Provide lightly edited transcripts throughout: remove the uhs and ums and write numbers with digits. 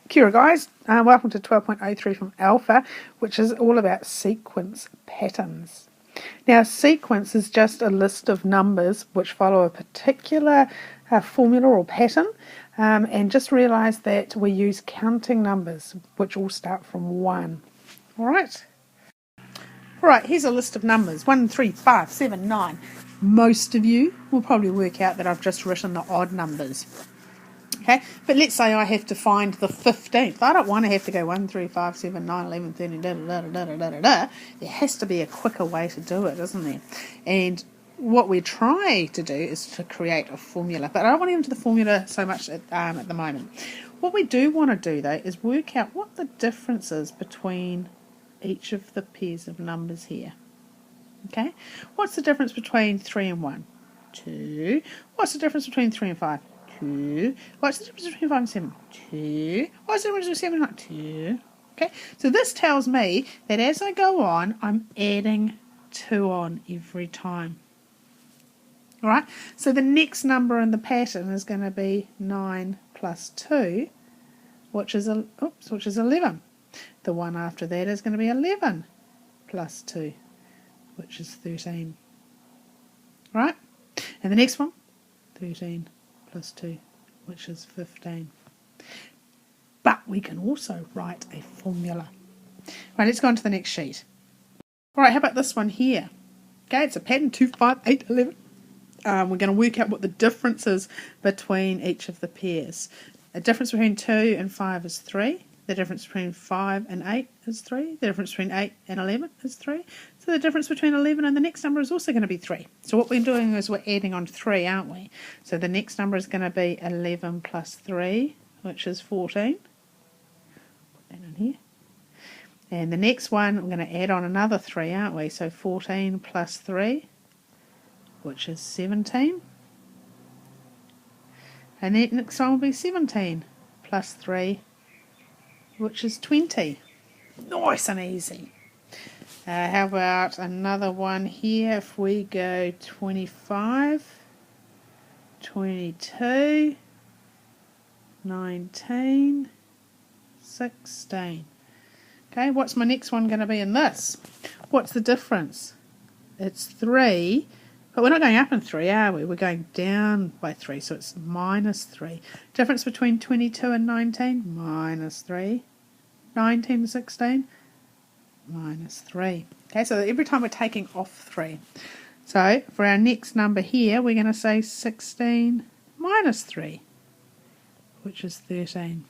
Kia ora guys, welcome to 12.03 from Alpha, which is all about sequence patterns. Now, sequence is just a list of numbers which follow a particular formula or pattern, and just realise that we use counting numbers which all start from 1. Alright, here's a list of numbers: 1, 3, 5, 7, 9. Most of you will probably work out that I've just written the odd numbers. Okay, but let's say I have to find the 15th. I don't want to have to go 1, 3, 5, 7, 9, 11, 13, da da da da da da da da. There has to be a quicker way to do it, isn't there? And what we try to do is to create a formula, but I don't want to get into the formula so much at the moment. What we do want to do though is work out what the difference is between each of the pairs of numbers here. Okay, what's the difference between 3 and 1? 2. What's the difference between 3 and 5? 2. What's the difference between 5 and 7? 2. What's the difference between 7 and 2? Okay, so this tells me that as I go on, I'm adding 2 on every time. Alright, so the next number in the pattern is going to be 9 plus 2, which is 11. The one after that is going to be 11 plus 2, which is 13. Right? And the next one, 13 plus 2, which is 15. But we can also write a formula. Right, let's go on to the next sheet. Alright, how about this one here? Okay, it's a pattern 2, 5, 8, 11. We're going to work out what the difference is between each of the pairs. The difference between 2 and 5 is 3. The difference between 5 and 8 is 3. The difference between 8 and 11 is 3. So the difference between 11 and the next number is also going to be 3. So what we're doing is we're adding on 3, aren't we? So the next number is going to be 11 plus 3, which is 14. Put that in here. And the next one, we're going to add on another 3, aren't we? So 14 plus 3, which is 17. And the next one will be 17 plus 3, which is 20. Nice and easy. How about another one here? If we go 25, 22, 19, 16. Okay, what's my next one going to be in this? What's the difference? It's 3, but we're not going up in 3, are we? We're going down by 3, so it's minus 3. Difference between 22 and 19? Minus 3. 19 and 16? Minus 3. Okay, so every time we're taking off 3. So for our next number here, we're going to say 16 minus 3, which is 13.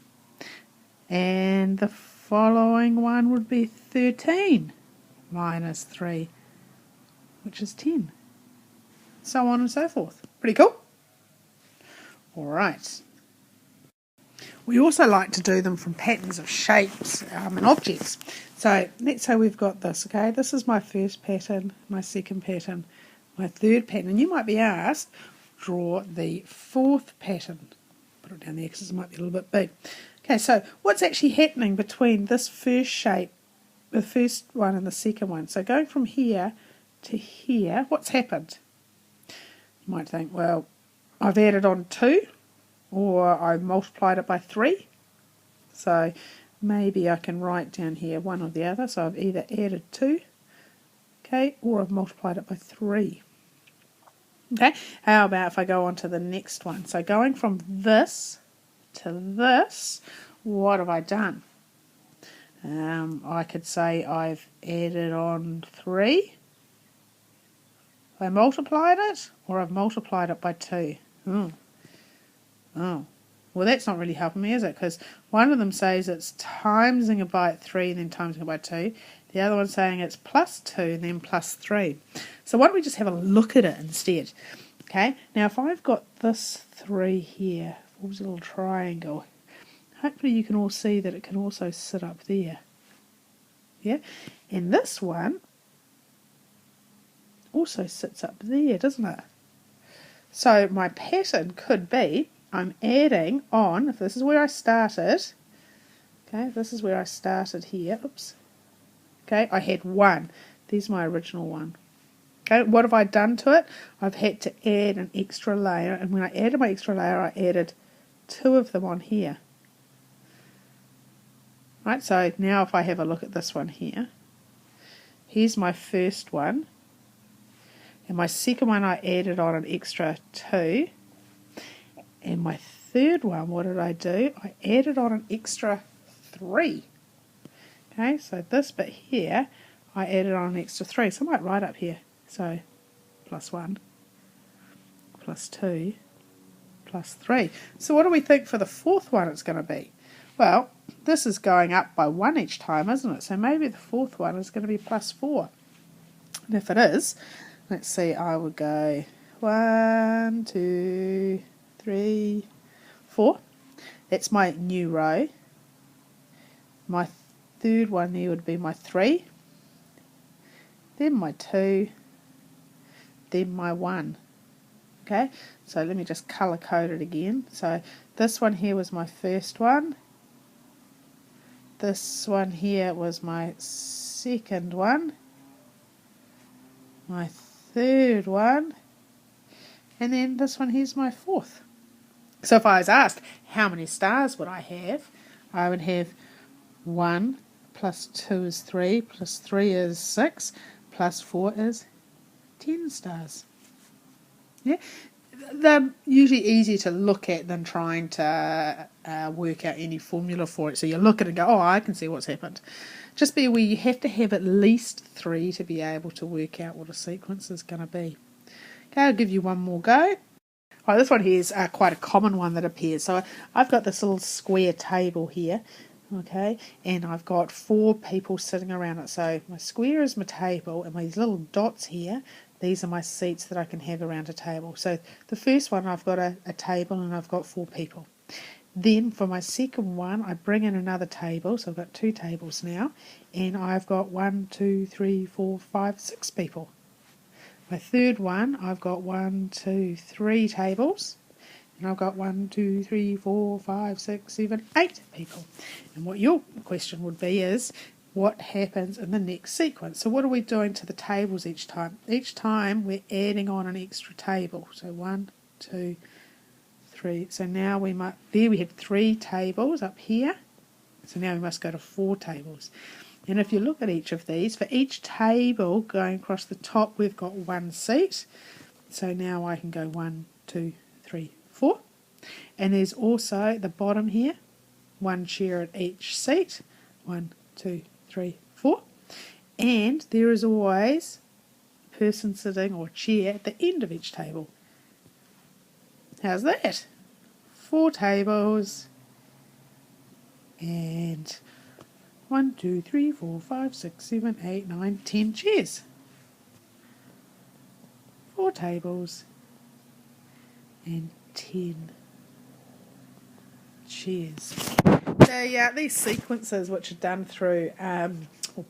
And the following one would be 13 minus 3, which is 10. So on and so forth. Pretty cool? Alright. We also like to do them from patterns of shapes and objects. So let's say we've got this, okay? This is my first pattern, my second pattern, my third pattern. And you might be asked, draw the fourth pattern. Put it down there because it might be a little bit big. Okay, so what's actually happening between this first shape, the first one and the second one? So going from here to here, what's happened? You might think, well, I've added on 2. Or I multiplied it by 3. So maybe I can write down here one or the other. So I've either added 2, okay, or I've multiplied it by 3. Okay, how about if I go on to the next one? So going from this to this, what have I done? I could say I've added on 3. I multiplied it, or I've multiplied it by 2. Oh, well that's not really helping me, is it? Because one of them says it's timesing it by 3 and then timesing it by 2. The other one's saying it's plus 2 and then plus 3. So why don't we just have a look at it instead? Okay, now if I've got this 3 here, forms a little triangle, hopefully you can all see that it can also sit up there. Yeah, and this one also sits up there, doesn't it? So my pattern could be, I'm adding on, if this is where I started, okay, this is where I started here, oops, okay, I had 1, there's my original one. Okay, what have I done to it? I've had to add an extra layer, and when I added my extra layer, I added 2 of them on here. Right, so now if I have a look at this one here, here's my first one, and my second one I added on an extra 2, and my third one, what did I do? I added on an extra 3. Okay, so this bit here, I added on an extra 3, so I might write up here, so +1, +2, +3. So what do we think for the fourth one it's going to be? Well, this is going up by 1 each time, isn't it? So maybe the fourth one is going to be +4. And if it is, let's see, I would go 1, 2, 3, 4. That's my new row. My third one there would be my 3. Then my 2. Then my 1. Okay, so let me just colour code it again. So this one here was my first one. This one here was my second one. My third one. And then this one here's my fourth. So if I was asked how many stars would I would have 1 plus 2 is 3, plus 3 is 6, plus 4 is 10 stars. Yeah, they're usually easier to look at than trying to work out any formula for it. So you look at it and go, oh, I can see what's happened. Just be aware you have to have at least 3 to be able to work out what a sequence is going to be. Okay, I'll give you one more go. Right, this one here is quite a common one that appears. So I've got this little square table here, okay, and I've got 4 people sitting around it. So my square is my table, and these little dots here, these are my seats that I can have around a table. So the first one, I've got a table and I've got 4 people. Then for my second one, I bring in another table, so I've got 2 tables now, and I've got 1, 2, 3, 4, 5, 6 people. My third one, I've got 1, 2, 3 tables, and I've got 1, 2, 3, 4, 5, 6, 7, 8 people. And what your question would be is, what happens in the next sequence? So what are we doing to the tables each time? Each time we're adding on an extra table. So 1, 2, 3. So now we had 3 tables up here. So now we must go to 4 tables. And if you look at each of these, for each table going across the top, we've got 1 seat. So now I can go 1, 2, 3, 4. And there's also at the bottom here, 1 chair at each seat. 1, 2, 3, 4. And there is always a person sitting or chair at the end of each table. How's that? 4 tables and 1, 2, 3, 4, 5, 6, 7, 8, 9, 10 chairs. 4 tables and 10 chairs. So these sequences, which are done through or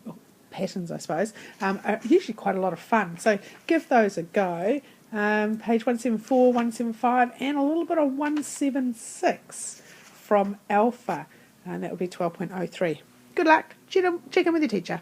patterns, I suppose, are usually quite a lot of fun. So give those a go. Page 174, 175, and a little bit of 176 from Alpha, and that would be 12.03. Good luck. Check in with your teacher.